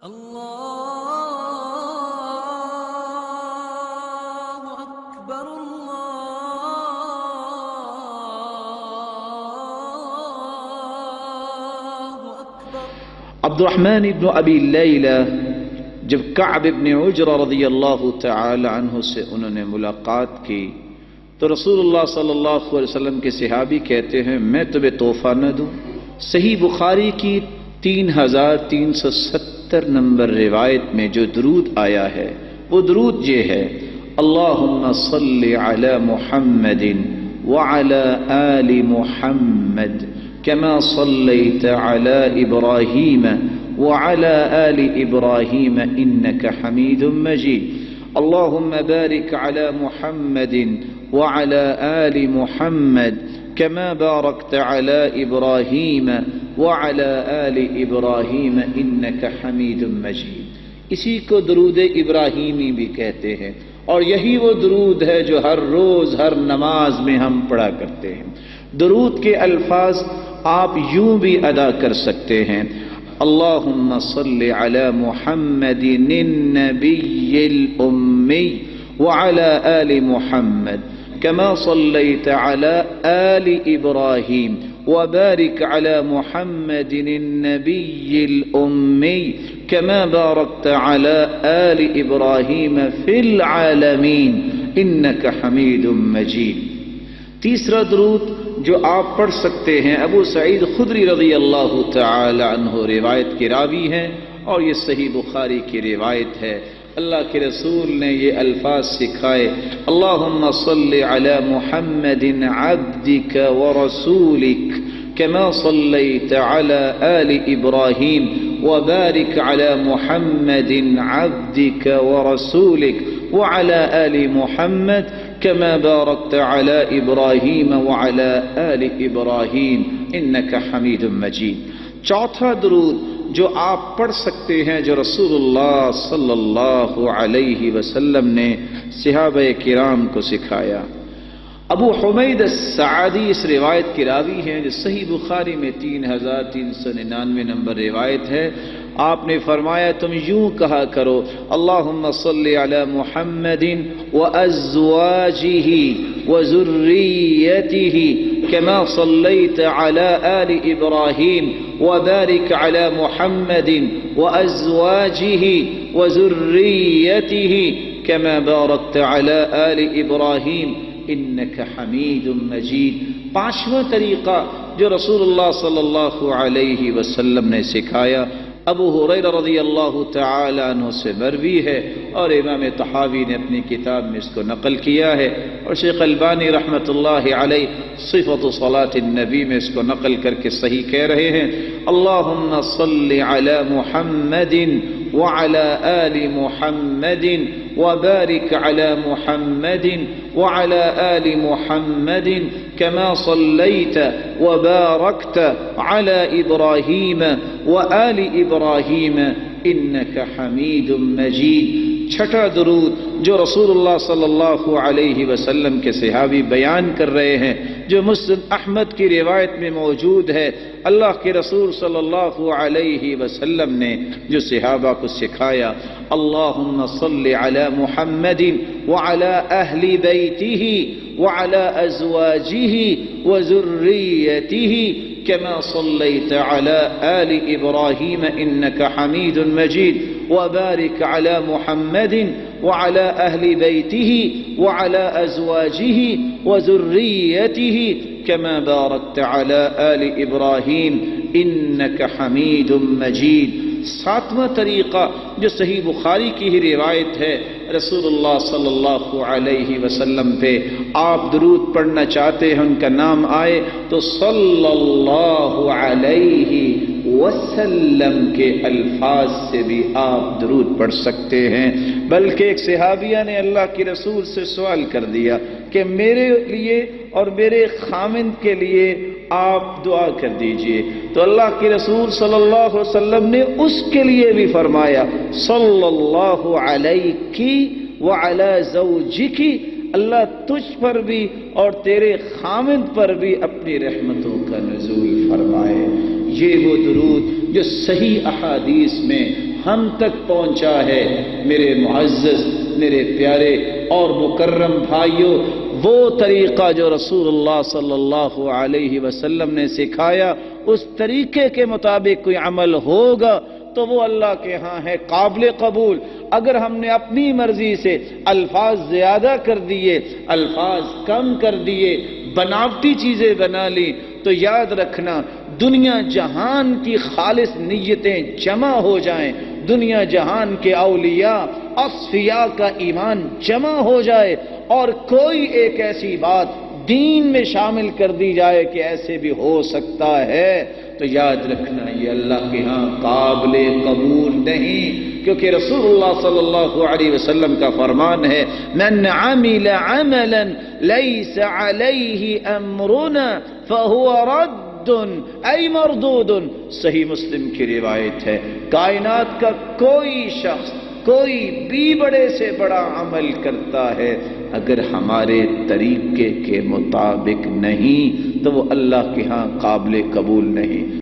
اللہ اکبر اللہ اکبر۔ عبد الرحمن ابن ابی لیلہ جب کعب ابن عجرہ رضی اللہ تعالی عنہ سے انہوں نے ملاقات کی تو رسول اللہ صلی اللہ علیہ وسلم کے صحابی کہتے ہیں میں تمہیں تحفہ نہ دوں؟ صحیح بخاری کی 3370 نمبر روایت میں جو درود آیا ہے وہ درود یہ ہے: اللہم صلی علی محمد وعلی آل محمد كما صليت على إبراهيم وعلى آل إبراهيم إنك حميد مجيد اللهم بارك على محمد وعلى آل محمد كما باركت على إبراهيم وعلى آل إبراهيم إنك حميد مجيد۔ اسی کو درود ابراہیمی بھی کہتے ہیں، اور یہی وہ درود ہے جو ہر روز ہر نماز میں ہم پڑھا کرتے ہیں۔ درود کے الفاظ آپ یوں بھی ادا کر سکتے ہیں: اللہم صلی علی محمد النبی الأمی وعلی آل محمد كما صلیت علی آل ابراہیم وبارک علی محمد النبی الأمی كما بارکت علی آل ابراہیم فی العالمین انک حمید مجید۔ تیسرا درود جو آپ پڑھ سکتے ہیں، ابو سعید خدری رضی اللہ تعالی عنہ روایت کے راوی ہیں اور یہ صحیح بخاری کی روایت ہے۔ اللہ کے رسول نے یہ الفاظ سکھائے: اللہم صلی علی محمد عبدک ورسولک كما صلیت علی آل ابراہیم وبارک علی محمد عبدک ورسولک وعلى آل محمد كما باركت على إبراهيم وعلى آل إبراهيم إنك حميد مجيد۔ چوتھا درود جو آپ پڑھ سکتے ہیں جو رسول اللہ صلی اللہ علیہ وسلم نے صحابہ کرام کو سکھایا۔ ابو حمید السعدی اس روایت کے راوی ہیں جو صحیح بخاری میں 3399 نمبر روایت ہے۔ آپ نے فرمایا تم یوں کہا کرو: اللہم صلی علی محمد وازواجہ وذریتہ كما صلیت علی آل ابراہیم وبارک علی محمد وازواجہ وذریتہ كما بارکت علی آل ابراہیم انک حمید مجید۔ پانچواں طریقہ جو رسول اللہ صلی اللہ علیہ وسلم نے سکھایا ابو ہریرہ رضی اللہ تعالی عنہ سے مروی ہے، اور امام طحاوی نے اپنی کتاب میں اس کو نقل کیا ہے، اور شیخ البانی رحمۃ اللہ علیہ صفۃ صلاۃ النبی میں اس کو نقل کر کے صحیح کہہ رہے ہیں: اللہم صلی علی محمد وعلی آل محمد وبارک علی محمد وعلی آل محمد كما صلیت وبارکت علی ابراہیم وآل ابراہیم انک حمید مجید۔ چھٹا درود جو رسول اللہ صلی اللہ علیہ وسلم کے صحابی بیان کر رہے ہیں جو مسند احمد کی روایت میں موجود ہے، اللہ کے رسول صلی اللہ علیہ وسلم نے جو صحابہ کو سکھایا: اللہم صلی علی محمد وعلی اہل بیتہ وعلی ازواجہ وذریتہ كما صلیت علی آل ابراہیم انک حمید مجید وبارک علی محمد وعلی اہل بیتہ وعلی ازواجہ وذریتہ كما بارکت علی آل ابراہیم انک حمید مجید۔ ساتواں طریقہ جو صحیح بخاری کی ہی روایت ہے، رسول اللہ صلی اللہ علیہ وسلم پہ آپ درود پڑھنا چاہتے ہیں، ان کا نام آئے تو صلی اللہ علیہ وسلم کے الفاظ سے بھی آپ درود پڑھ سکتے ہیں۔ بلکہ ایک صحابیہ نے اللہ کے رسول سے سوال کر دیا کہ میرے لیے اور میرے خامند کے لیے آپ دعا کر دیجئے، تو اللہ کے رسول صلی اللہ علیہ وسلم نے اس کے لیے بھی فرمایا: صلی اللہ علیک وعلی زوجک، اللہ تجھ پر بھی اور تیرے خامند پر بھی اپنی رحمتوں کا نزول فرمائے۔ یہ وہ درود جو صحیح احادیث میں ہم تک پہنچا ہے۔ میرے معزز، میرے پیارے اور مکرم بھائیوں، وہ طریقہ جو رسول اللہ صلی اللہ علیہ وسلم نے سکھایا، اس طریقے کے مطابق کوئی عمل ہوگا تو وہ اللہ کے ہاں ہے قابل قبول۔ اگر ہم نے اپنی مرضی سے الفاظ زیادہ کر دیے، الفاظ کم کر دیے، بناوٹی چیزیں بنا لی، تو یاد رکھنا دنیا جہان کی خالص نیتیں جمع ہو جائیں، دنیا جہان کے اولیاء اصفیاء کا ایمان جمع ہو جائے اور کوئی ایک ایسی بات دین میں شامل کر دی جائے کہ ایسے بھی ہو سکتا ہے، تو یاد رکھنا یہ اللہ کے ہاں قابل قبول نہیں، کیونکہ رسول اللہ صلی اللہ علیہ وسلم کا فرمان ہے من عمل عملا لیس علیہ امرنا فہو رد ای مردود۔ صحیح مسلم کی روایت ہے، کائنات کا کوئی شخص کوئی بھی بڑے سے بڑا عمل کرتا ہے، اگر ہمارے طریقے کے مطابق نہیں تو وہ اللہ کے ہاں قابل قبول نہیں۔